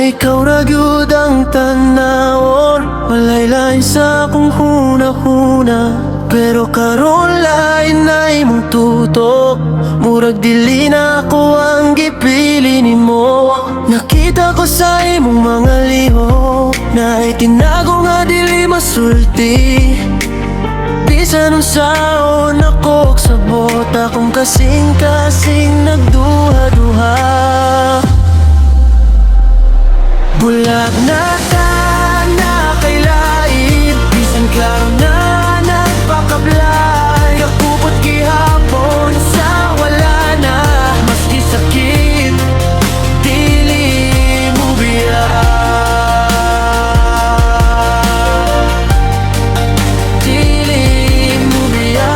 ikaw ra gyud ang tanawon. Walay lain sa akong hunahuna, pero karon lain na imong tutok. Murag dili na ako ang gipili nimo. Nakita ko sa imong mga lihok na itinago nga dili masulti. Bisan unsaon ako sa bota, kung kasing-kasing nagduha-duha. Bulag na ka na kay lain, bisan klaro na nagpakablay. Kakupot gihapon sa wala na, maski sakit dili mo biyak, dili mo biyak.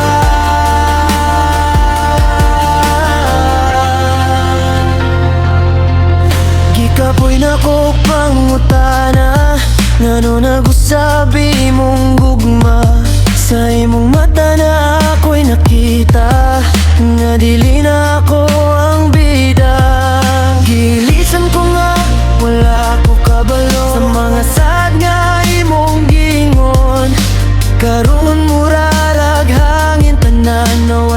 Gikapoy na ko pangutana, ngano nagusabi mong gugma. Sa imong mata na ako'y nakita nga dili na ako ang bida. Gilisan ko nga wala ko kabalo sa mga sad nga imong gingon. Karon murarag hangin tanan na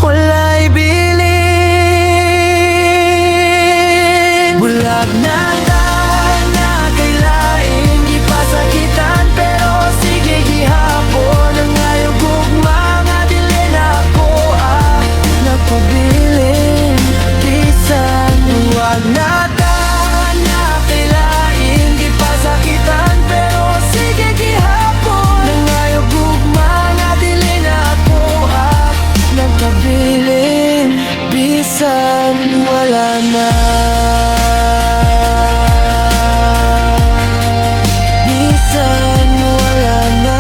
walay bilin. Bulag na ta na kay lain, gipasakitan pero sige gihapon. Ang ngayon gugma nga dili na ako nagpabilin. Bisan huwag na ta na kay lain, gipasakitan pero sige gihapon. Ang ngayon gugma nga dili na ako nagpabilin. Bisan wala na, bisan wala na.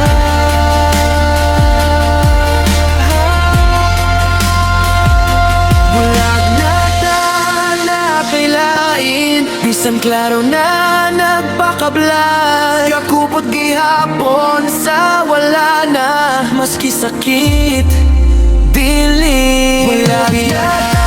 Bulag na ta na kay lain, bisan klaro na nagpakablay. Kakupot gihapon sa wala na, maski sakit dili. Bulag na ta